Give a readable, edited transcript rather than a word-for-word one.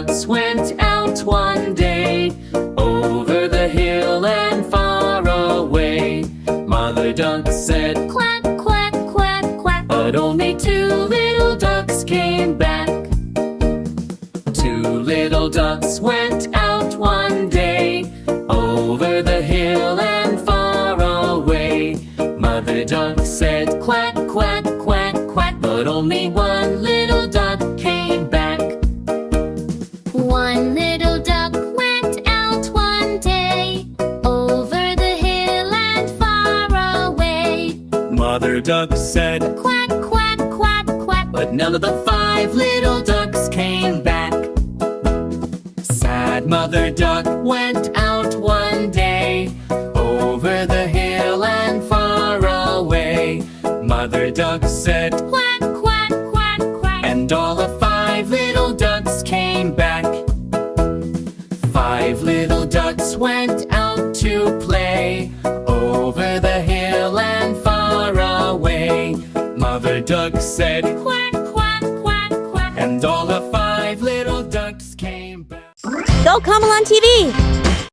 ducks went out one day, over the hill and far away. Mother duck said, "Quack, quack, quack, quack." but only two little ducks came back. Two little ducks went out one day, over the hill and far away. Mother duck said, "Quack, quack, quack, quack," but only one little duck came back. One little duck went out one day, over the hill and far away. Mother duck said, "Quack, quack, quack, quack." but none of the five little ducks came back. Sad Mother duck went out one day, over the hill and far away. Mother duck said, "Quack, quack, quack, quack." and all the five little ducks came back. Five little ducks went out to play, over the hill and far away. Mother duck said, "Quack, quack, quack, quack." and all the five little ducks came back. Go Come Along TV!